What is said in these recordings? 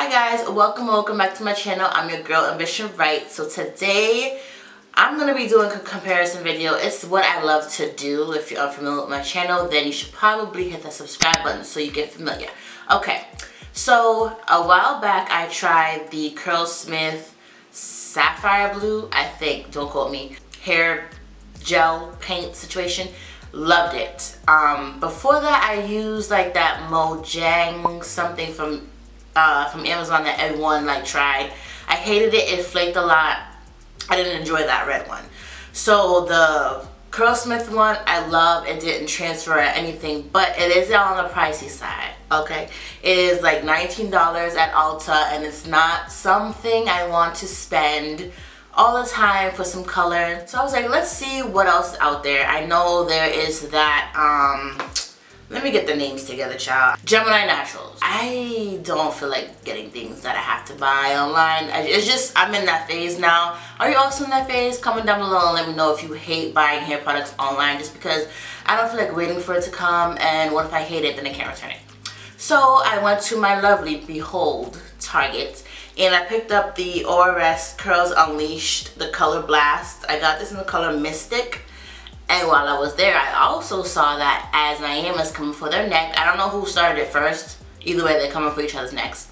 Hi guys, welcome back to my channel. I'm your girl Ambition Wright. So today I'm gonna be doing a comparison video. It's what I love to do. If you're unfamiliar with my channel, then you should probably hit the subscribe button so you get familiar. Okay, so a while back I tried the Curlsmith Sapphire Blue, I think, don't quote me, hair gel paint situation. Loved it. Before that I used like that Mojang something from Amazon that everyone like tried. I hated it. It flaked a lot. I didn't enjoy that red one. So the Curlsmith one I love. It didn't transfer or anything, but it is on the pricey side. Okay, it is like $19 at Ulta, and it's not something I want to spend all the time for some color. So I was like, let's see what else is out there. I know there is that let me get the names together, child. Gemini Naturals. I don't feel like getting things that I have to buy online. It's just, I'm in that phase now. Are you also in that phase? Comment down below and let me know if you hate buying hair products online, just because I don't feel like waiting for it to come, and what if I hate it, then I can't return it. So I went to my lovely Behold Target, and I picked up the ORS Curls Unleashed, the color Blast. I got this in the color Mystic. And while I was there, I also saw that As I Am is coming for their neck. I don't know who started it first. Either way, they're coming for each other's necks.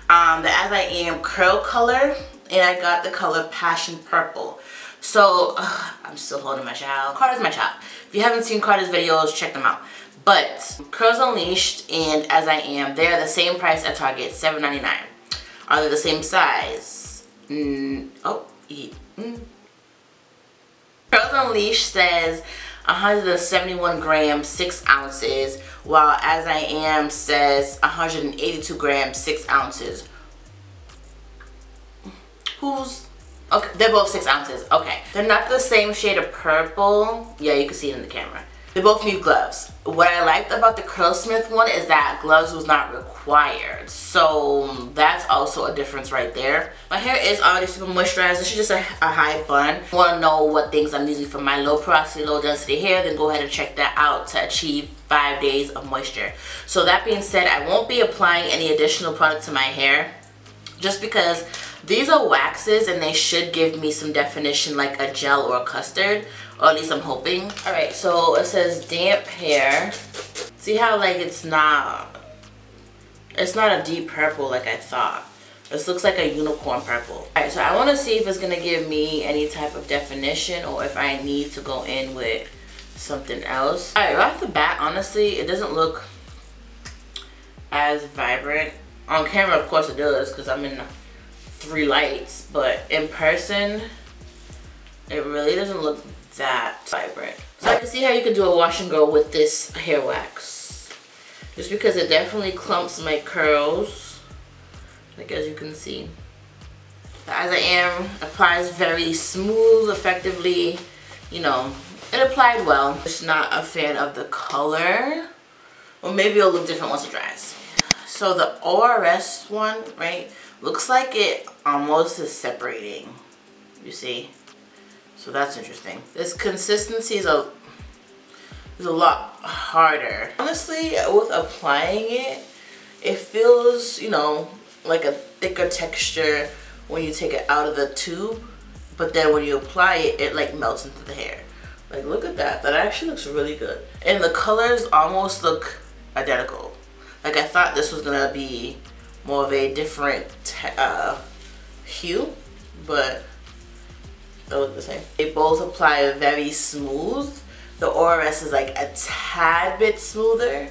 The As I Am curl color, and I got the color Passion Purple. So, I'm still holding my child. Carter's my child. If you haven't seen Carter's videos, check them out. But Curls Unleashed and As I Am, they're the same price at Target, $7.99. Are they the same size? Curls Unleashed says 171 grams, 6 ounces, while As I Am says 182 grams, 6 ounces. Okay, they're both 6 ounces. Okay, they're not the same shade of purple. Yeah, you can see it in the camera. They both need gloves. What I liked about the Curlsmith one is that gloves was not required. So that's also a difference right there. My hair is already super moisturized. This is just a high bun. If you want to know what things I'm using for my low porosity, low density hair, then go ahead and check that out to achieve 5 days of moisture. So that being said, I won't be applying any additional product to my hair, just because these are waxes and they should give me some definition like a gel or a custard, or at least I'm hoping. Alright, so it says damp hair. See how like it's not a deep purple like I thought. This looks like a unicorn purple. Alright, so I want to see if it's going to give me any type of definition, or if I need to go in with something else. Alright, right off the bat, honestly, it doesn't look as vibrant. On camera, of course it does, because I'm in 3 lights, but in person it really doesn't look that vibrant. So I can see how you can do a wash and go with this hair wax, just because it definitely clumps my curls, like as you can see. As I Am applies very smooth, effectively, you know, it applied well. Just not a fan of the color, or maybe it'll look different once it dries. So the ORS one, right, looks like it almost is separating, you see? So that's interesting. This consistency is a lot harder. Honestly, with applying it, it feels, you know, like a thicker texture when you take it out of the tube, but then when you apply it, it like melts into the hair. Like, look at that. That actually looks really good. And the colors almost look identical. Like, I thought this was gonna be more of a different hue, but they look the same. They both apply very smooth. The ORS is like a tad bit smoother,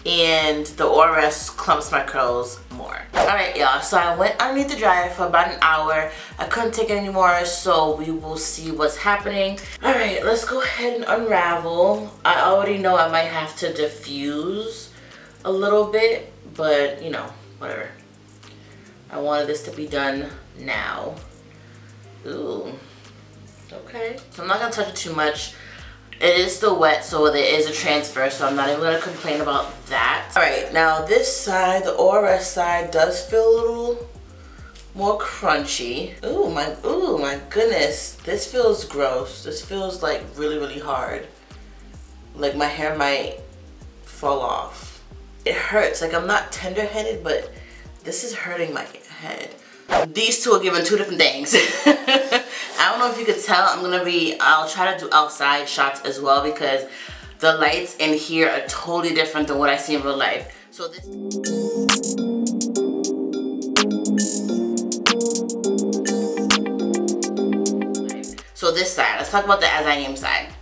and the ORS clumps my curls more. Alright y'all, so I went underneath the dryer for about an hour. I couldn't take it anymore, so we will see what's happening. Alright, let's go ahead and unravel. I already know I might have to diffuse a little bit, but you know, whatever. I wanted this to be done now. Ooh, okay. So I'm not gonna touch it too much. It is still wet, so there is a transfer, so I'm not even gonna complain about that. Alright, now this side, the ORS side, does feel a little more crunchy. Ooh my goodness. This feels gross. This feels like really hard. Like my hair might fall off. It hurts. Like, I'm not tender-headed, but This is hurting my head. These two are giving two different things. I don't know if you could tell. I'll try to do outside shots as well because the lights in here are totally different than what I see in real life. So this. So this side, let's talk about the As I Am side.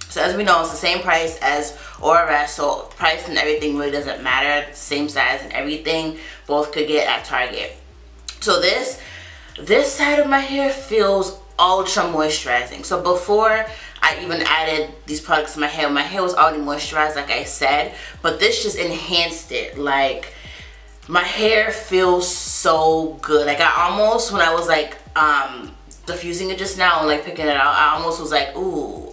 So as we know, it's the same price as Aura Rest, so price and everything really doesn't matter. Same size and everything, both could get at Target. So this side of my hair feels ultra moisturizing. So before I even added these products to my hair was already moisturized like I said, but this just enhanced it. Like, my hair feels so good. Like, I almost, when I was like diffusing it just now and like picking it out, I almost was like, ooh,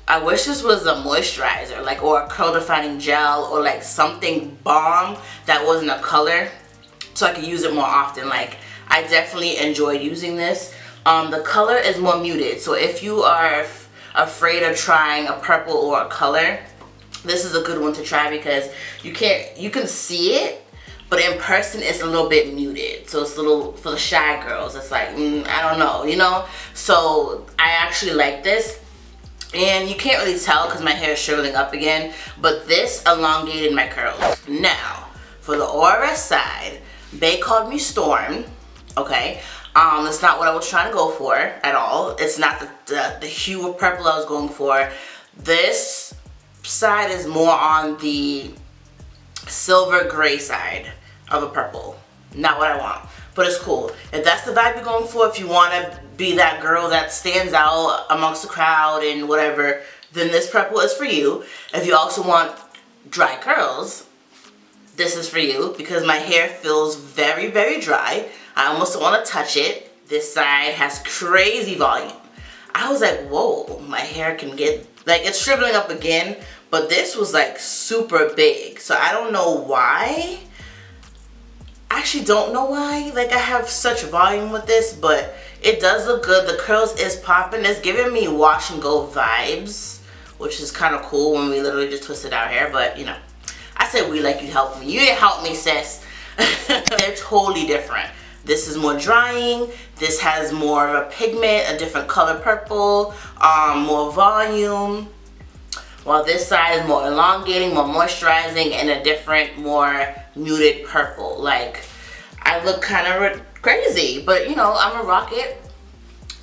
I wish this was a moisturizer, like, or a curl defining gel, or like something balm that wasn't a color, so I could use it more often. Like, I definitely enjoyed using this. The color is more muted, so if you are afraid of trying a purple or a color, this is a good one to try because you can see it, but in person it's a little bit muted. So it's a little, for the shy girls, it's like, I don't know, you know? So I actually like this. And you can't really tell because my hair is shriveling up again, but this elongated my curls. Now, for the Aura Rest side, they called me Storm, okay? That's not what I was trying to go for at all. It's not the hue of purple I was going for. This side is more on the silver gray side of a purple. Not what I want, but it's cool. If that's the vibe you're going for, if you want to be that girl that stands out amongst the crowd and whatever, then this purple is for you. If you also want dry curls, this is for you because my hair feels very, very dry. I almost don't want to touch it. This side has crazy volume. I was like, whoa, my hair can get, like, it's shriveling up again, but this was like super big. So I don't know why. I actually don't know why. Like, I have such volume with this, but it does look good. The curls is popping. It's giving me wash and go vibes, which is kind of cool when we literally just twisted our hair. But, you know, I said we like you help me. You didn't help me, sis. They're totally different. This is more drying. This has more of a pigment, a different color purple, more volume. While this side is more elongating, more moisturizing, and a different, more muted purple. Like, I look kind of crazy, but you know, I'm gonna rock it.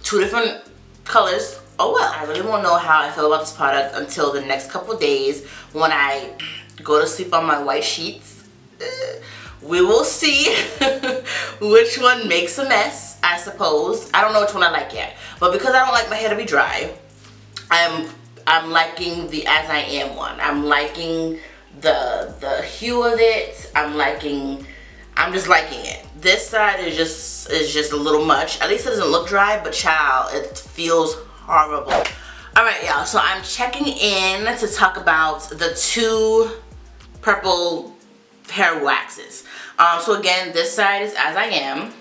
Two different colors. Oh well. I really won't know how I feel about this product until the next couple days when I go to sleep on my white sheets. We will see which one makes a mess, I suppose. I don't know which one I like yet, but because I don't like my hair to be dry, I'm liking the As I Am one. I'm liking the hue of it. I'm just liking it. This side is just a little much. At least it doesn't look dry, but child, it feels horrible. Alright, y'all, so I'm checking in to talk about the two purple hair waxes. So again, this side is As I Am,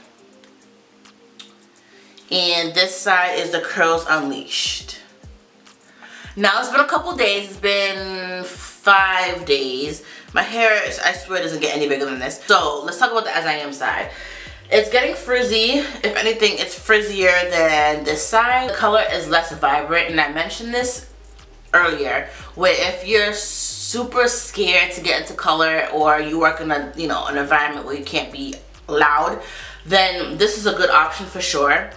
and this side is the Curls Unleashed. Now, it's been a couple days. It's been 5 days. My hair, I swear, doesn't get any bigger than this. So let's talk about the As I Am side. It's getting frizzy. If anything, it's frizzier than this side. The color is less vibrant, and I mentioned this earlier, where if you're super scared to get into color, or you work in a, you know, an environment where you can't be loud, then this is a good option for sure.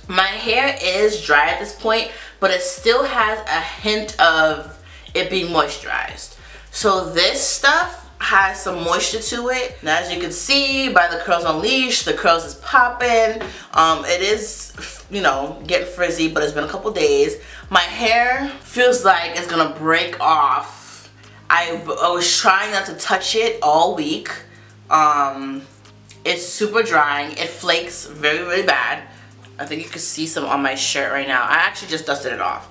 My hair is dry at this point, but it still has a hint of it being moisturized. So this stuff has some moisture to it. Now, as you can see by the Curls Unleashed, the curls is popping. It is, you know, getting frizzy, but it's been a couple days. My hair feels like it's gonna break off. I was trying not to touch it all week. It's super drying. It flakes very, very bad. I think you can see some on my shirt right now. I actually just dusted it off.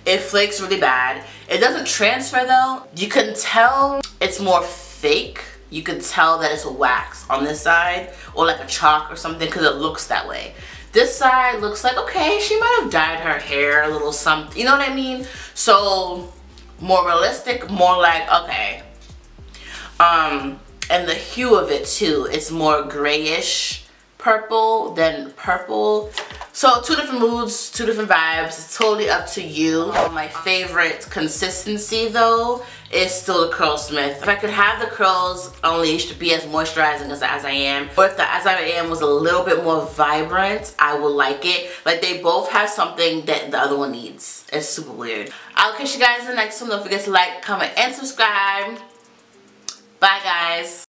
It flakes really bad. It doesn't transfer though. You can tell it's more fake. You can tell that it's a wax on this side, or like a chalk or something, because it looks that way. This side looks like, okay, she might have dyed her hair a little something, you know what I mean? So more realistic, more like, okay. And the hue of it too, it's more grayish purple than purple. So 2 different moods, 2 different vibes. It's totally up to you. My favorite consistency though is still the Curlsmith. If I could have the Curls Unleashed to be as moisturizing as I Am, or if the As I Am was a little bit more vibrant, I would like it. Like, they both have something that the other one needs. It's super weird. I'll catch you guys in the next one. Don't forget to like, comment, and subscribe. Bye guys.